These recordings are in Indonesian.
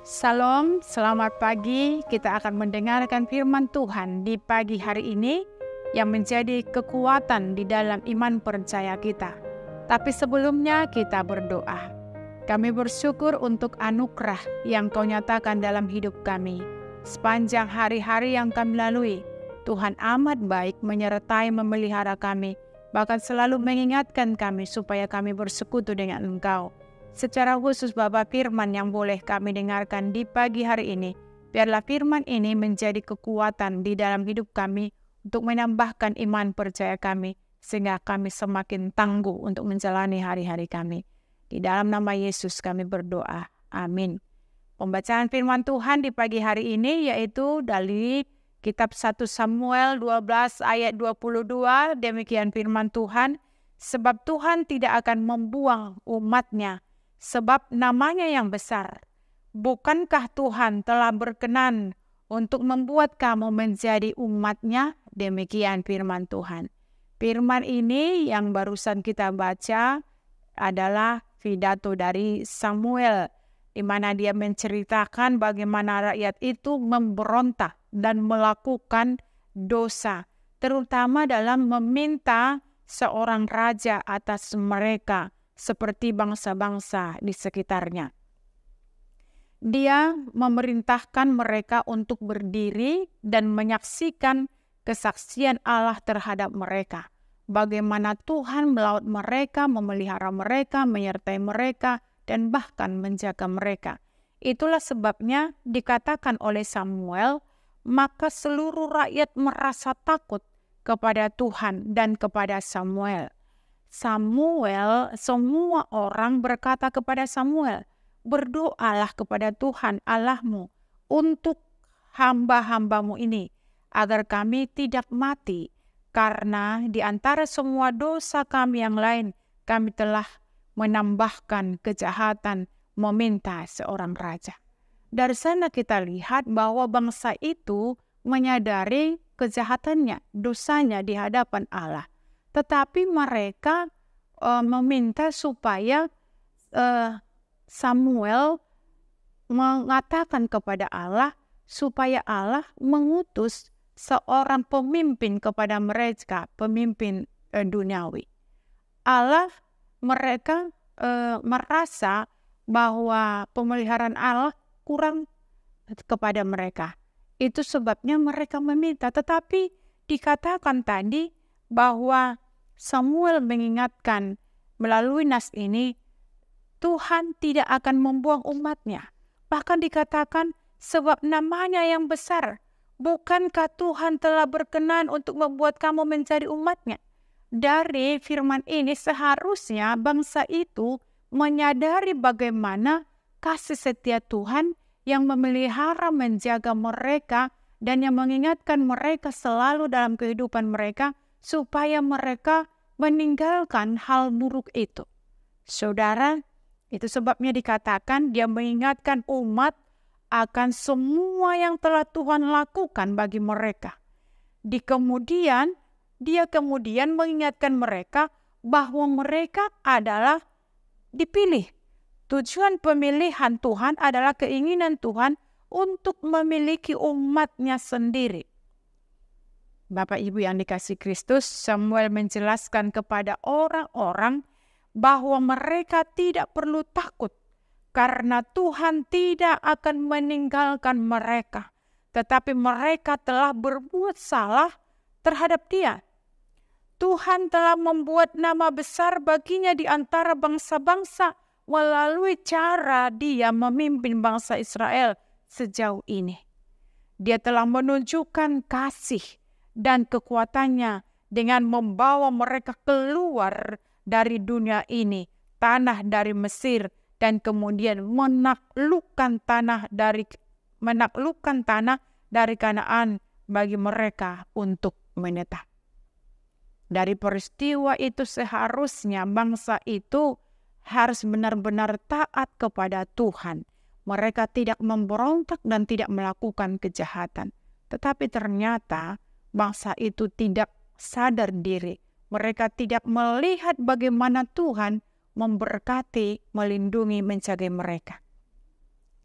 Salam, selamat pagi. Kita akan mendengarkan firman Tuhan di pagi hari ini yang menjadi kekuatan di dalam iman percaya kita. Tapi sebelumnya kita berdoa. Kami bersyukur untuk anugerah yang Kau nyatakan dalam hidup kami. Sepanjang hari-hari yang kami lalui, Tuhan amat baik menyertai memelihara kami, bahkan selalu mengingatkan kami supaya kami bersekutu dengan Engkau. Secara khusus Bapa, firman yang boleh kami dengarkan di pagi hari ini, biarlah firman ini menjadi kekuatan di dalam hidup kami untuk menambahkan iman percaya kami, sehingga kami semakin tangguh untuk menjalani hari-hari kami. Di dalam nama Yesus kami berdoa. Amin. Pembacaan firman Tuhan di pagi hari ini yaitu dari kitab 1 Samuel 12 ayat 22, demikian firman Tuhan, sebab Tuhan tidak akan membuang umat-Nya, sebab namanya yang besar. Bukankah Tuhan telah berkenan untuk membuat kamu menjadi umat-Nya? Demikian firman Tuhan. Firman ini yang barusan kita baca adalah pidato dari Samuel, di mana dia menceritakan bagaimana rakyat itu memberontak dan melakukan dosa, terutama dalam meminta seorang raja atas mereka, seperti bangsa-bangsa di sekitarnya. Dia memerintahkan mereka untuk berdiri dan menyaksikan kesaksian Allah terhadap mereka. Bagaimana Tuhan melawat mereka, memelihara mereka, menyertai mereka, dan bahkan menjaga mereka. Itulah sebabnya dikatakan oleh Samuel, maka seluruh rakyat merasa takut kepada Tuhan dan kepada Samuel. Semua orang berkata kepada Samuel, berdoalah kepada Tuhan Allahmu untuk hamba-hambamu ini, agar kami tidak mati, karena di antara semua dosa kami yang lain, kami telah menambahkan kejahatan meminta seorang raja. Dari sana kita lihat bahwa bangsa itu menyadari kejahatannya, dosanya di hadapan Allah. Tetapi mereka meminta supaya Samuel mengatakan kepada Allah supaya Allah mengutus seorang pemimpin kepada mereka, pemimpin duniawi. Mereka merasa bahwa pemeliharaan Allah kurang kepada mereka. Itu sebabnya mereka meminta. Tetapi dikatakan tadi bahwa Samuel mengingatkan melalui nas ini, Tuhan tidak akan membuang umat-Nya. Bahkan dikatakan, sebab namanya yang besar. Bukankah Tuhan telah berkenan untuk membuat kamu menjadi umat-Nya? Dari firman ini seharusnya bangsa itu menyadari bagaimana kasih setia Tuhan yang memelihara, menjaga mereka, dan yang mengingatkan mereka selalu dalam kehidupan mereka, supaya mereka meninggalkan hal buruk itu. Saudara, itu sebabnya dikatakan dia mengingatkan umat akan semua yang telah Tuhan lakukan bagi mereka. Dia kemudian mengingatkan mereka bahwa mereka adalah dipilih. Tujuan pemilihan Tuhan adalah keinginan Tuhan untuk memiliki umat-Nya sendiri. Bapak Ibu yang dikasihi Kristus, Samuel menjelaskan kepada orang-orang bahwa mereka tidak perlu takut karena Tuhan tidak akan meninggalkan mereka, tetapi mereka telah berbuat salah terhadap Dia. Tuhan telah membuat nama besar baginya di antara bangsa-bangsa melalui cara Dia memimpin bangsa Israel sejauh ini. Dia telah menunjukkan kasih dan kekuatannya dengan membawa mereka keluar dari dunia ini, tanah dari Mesir, dan kemudian menaklukkan tanah dari Kanaan bagi mereka untuk menetap. Dari peristiwa itu seharusnya bangsa itu harus benar-benar taat kepada Tuhan. Mereka tidak memberontak dan tidak melakukan kejahatan. Tetapi ternyata bangsa itu tidak sadar diri. Mereka tidak melihat bagaimana Tuhan memberkati, melindungi, menjaga mereka.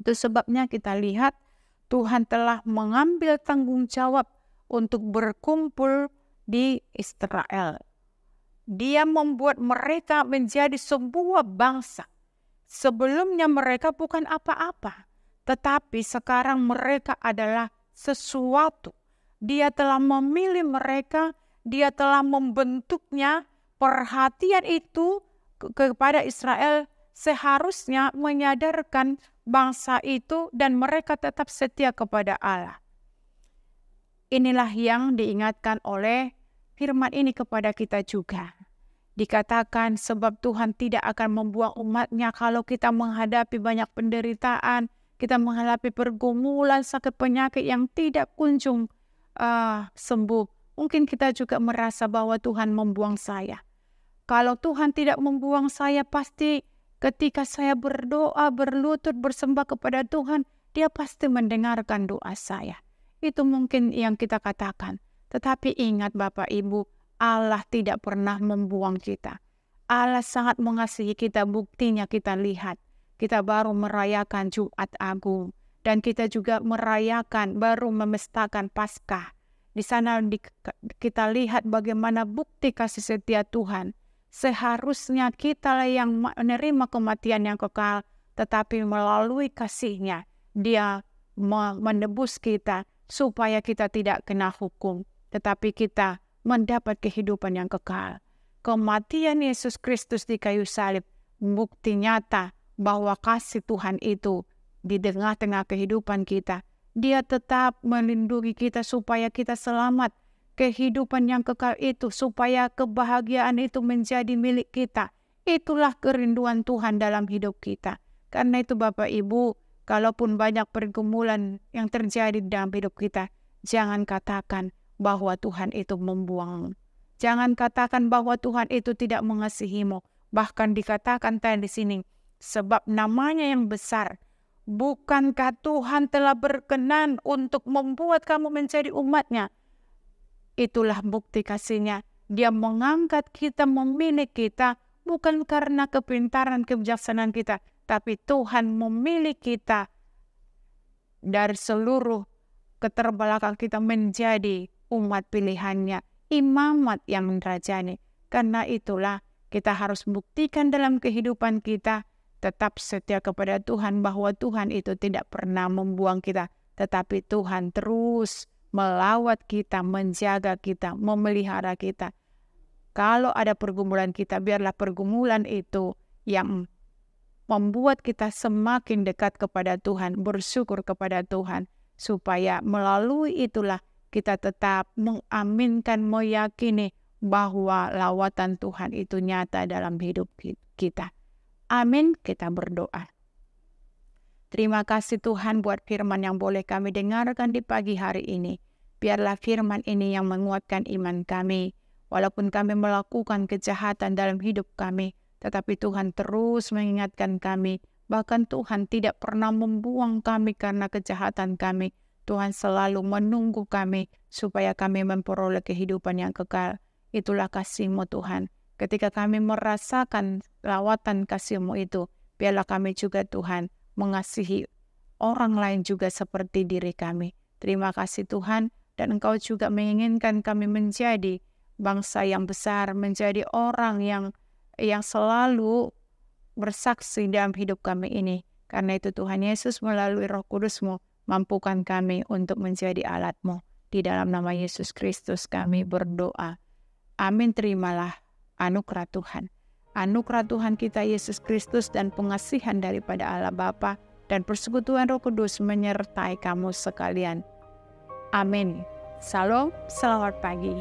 Itu sebabnya kita lihat Tuhan telah mengambil tanggung jawab untuk berkumpul di Israel. Dia membuat mereka menjadi sebuah bangsa. Sebelumnya mereka bukan apa-apa, tetapi sekarang mereka adalah sesuatu. Dia telah memilih mereka, dia telah membentuknya. Perhatian itu kepada Israel seharusnya menyadarkan bangsa itu dan mereka tetap setia kepada Allah. Inilah yang diingatkan oleh firman ini kepada kita juga. Dikatakan sebab Tuhan tidak akan membuang umat-Nya kalau kita menghadapi banyak penderitaan, kita menghadapi pergumulan, sakit penyakit yang tidak kunjung sembuh. Mungkin kita juga merasa bahwa Tuhan membuang saya. Kalau Tuhan tidak membuang saya, pasti ketika saya berdoa, berlutut, bersembah kepada Tuhan, Dia pasti mendengarkan doa saya. Itu mungkin yang kita katakan. Tetapi ingat Bapak Ibu, Allah tidak pernah membuang kita. Allah sangat mengasihi kita, buktinya kita lihat. Kita baru merayakan Jumat Agung. Dan kita juga merayakan, baru memestakan Paskah. Di sana kita lihat bagaimana bukti kasih setia Tuhan. Seharusnya kita yang menerima kematian yang kekal, tetapi melalui kasih-Nya, Dia menebus kita supaya kita tidak kena hukum. Tetapi kita mendapat kehidupan yang kekal. Kematian Yesus Kristus di kayu salib bukti nyata bahwa kasih Tuhan itu di tengah-tengah kehidupan kita. Dia tetap melindungi kita supaya kita selamat. Kehidupan yang kekal itu supaya kebahagiaan itu menjadi milik kita. Itulah kerinduan Tuhan dalam hidup kita. Karena itu Bapak Ibu, kalaupun banyak pergumulan yang terjadi dalam hidup kita, jangan katakan bahwa Tuhan itu membuang. Jangan katakan bahwa Tuhan itu tidak mengasihimu. Bahkan dikatakan tadi di sini, sebab namanya yang besar. Bukankah Tuhan telah berkenan untuk membuat kamu menjadi umat-Nya? Itulah bukti kasih-Nya. Dia mengangkat kita, memilih kita, bukan karena kepintaran, kebijaksanaan kita, tapi Tuhan memilih kita dari seluruh keterbelakangan kita menjadi umat pilihan-Nya, imamat yang menrajani. Karena itulah kita harus buktikan dalam kehidupan kita, tetap setia kepada Tuhan, bahwa Tuhan itu tidak pernah membuang kita, tetapi Tuhan terus melawat kita, menjaga kita, memelihara kita. Kalau ada pergumulan kita, biarlah pergumulan itu yang membuat kita semakin dekat kepada Tuhan, bersyukur kepada Tuhan, supaya melalui itulah kita tetap mengaminkan, meyakini bahwa lawatan Tuhan itu nyata dalam hidup kita. Amin, kita berdoa. Terima kasih Tuhan buat firman yang boleh kami dengarkan di pagi hari ini. Biarlah firman ini yang menguatkan iman kami. Walaupun kami melakukan kejahatan dalam hidup kami, tetapi Tuhan terus mengingatkan kami. Bahkan Tuhan tidak pernah membuang kami karena kejahatan kami. Tuhan selalu menunggu kami supaya kami memperoleh kehidupan yang kekal. Itulah kasih-Mu Tuhan. Ketika kami merasakan lawatan kasih-Mu itu, biarlah kami juga Tuhan mengasihi orang lain juga seperti diri kami. Terima kasih Tuhan, dan Engkau juga menginginkan kami menjadi bangsa yang besar, menjadi orang yang selalu bersaksi dalam hidup kami ini. Karena itu Tuhan Yesus melalui Roh Kudus-Mu mampukan kami untuk menjadi alat-Mu. Di dalam nama Yesus Kristus kami berdoa. Amin. Terimalah anugerah Tuhan. Anugerah Tuhan kita Yesus Kristus dan pengasihan daripada Allah Bapa dan persekutuan Roh Kudus menyertai kamu sekalian. Amin. Salam, selamat pagi.